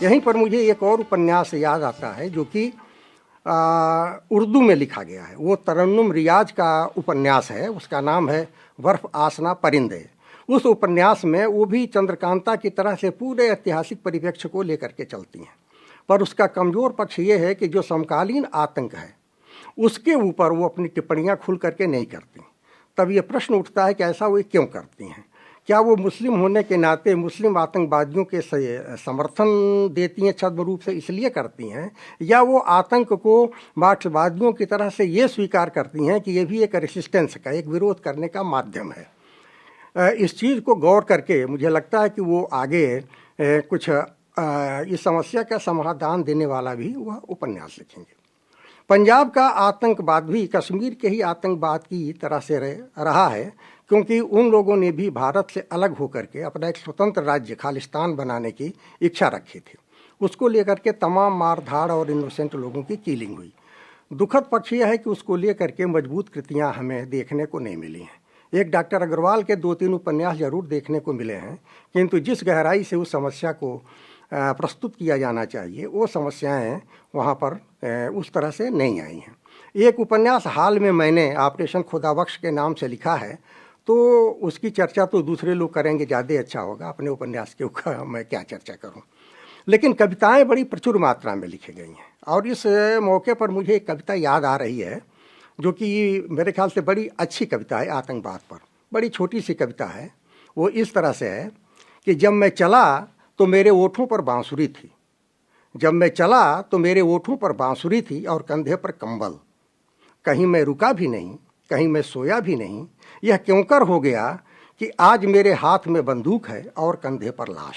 यहीं पर मुझे एक और उपन्यास याद आता है जो कि उर्दू में लिखा गया है। वो तरन्नुम रियाज का उपन्यास है, उसका नाम है बर्फ आसना परिंदे। उस उपन्यास में वो भी चंद्रकांता की तरह से पूरे ऐतिहासिक परिप्रेक्ष्य को लेकर के चलती हैं, पर उसका कमज़ोर पक्ष ये है कि जो समकालीन आतंक है उसके ऊपर वो अपनी टिप्पणियां खुल करके नहीं करती। तब ये प्रश्न उठता है कि ऐसा वो क्यों करती हैं? क्या वो मुस्लिम होने के नाते मुस्लिम आतंकवादियों के समर्थन देती हैं, छद्म रूप से इसलिए करती हैं, या वो आतंक को मार्क्सवादियों की तरह से ये स्वीकार करती हैं कि ये भी एक रेसिस्टेंस का, एक विरोध करने का माध्यम है? इस चीज़ को गौर करके मुझे लगता है कि वो आगे कुछ इस समस्या का समाधान देने वाला भी वह उपन्यास लिखेंगे। पंजाब का आतंकवाद भी कश्मीर के ही आतंकवाद की तरह से रहा है, क्योंकि उन लोगों ने भी भारत से अलग होकर के अपना एक स्वतंत्र राज्य खालिस्तान बनाने की इच्छा रखी थी। उसको लेकर के तमाम मारधाड़ और इनोसेंट लोगों की किलिंग हुई। दुखद पक्ष यह है कि उसको लेकर के मजबूत कृतियां हमें देखने को नहीं मिली हैं। एक डॉक्टर अग्रवाल के 2-3 उपन्यास जरूर देखने को मिले हैं, किंतु जिस गहराई से उस समस्या को प्रस्तुत किया जाना चाहिए वो समस्याएं वहाँ पर उस तरह से नहीं आई हैं। एक उपन्यास हाल में मैंने ऑपरेशन खुदाबख्श के नाम से लिखा है, तो उसकी चर्चा तो दूसरे लोग करेंगे, ज़्यादा अच्छा होगा। अपने उपन्यास के ऊपर मैं क्या चर्चा करूं। लेकिन कविताएं बड़ी प्रचुर मात्रा में लिखी गई हैं, और इस मौके पर मुझे एक कविता याद आ रही है जो कि मेरे ख्याल से बड़ी अच्छी कविता है आतंकवाद पर। बड़ी छोटी सी कविता है। वो इस तरह से है कि जब मैं चला तो मेरे ओठों पर बांसुरी थी, जब मैं चला तो मेरे ओठों पर बांसुरी थी और कंधे पर कंबल। कहीं मैं रुका भी नहीं, कहीं मैं सोया भी नहीं। यह क्यों कर हो गया कि आज मेरे हाथ में बंदूक है और कंधे पर लाश।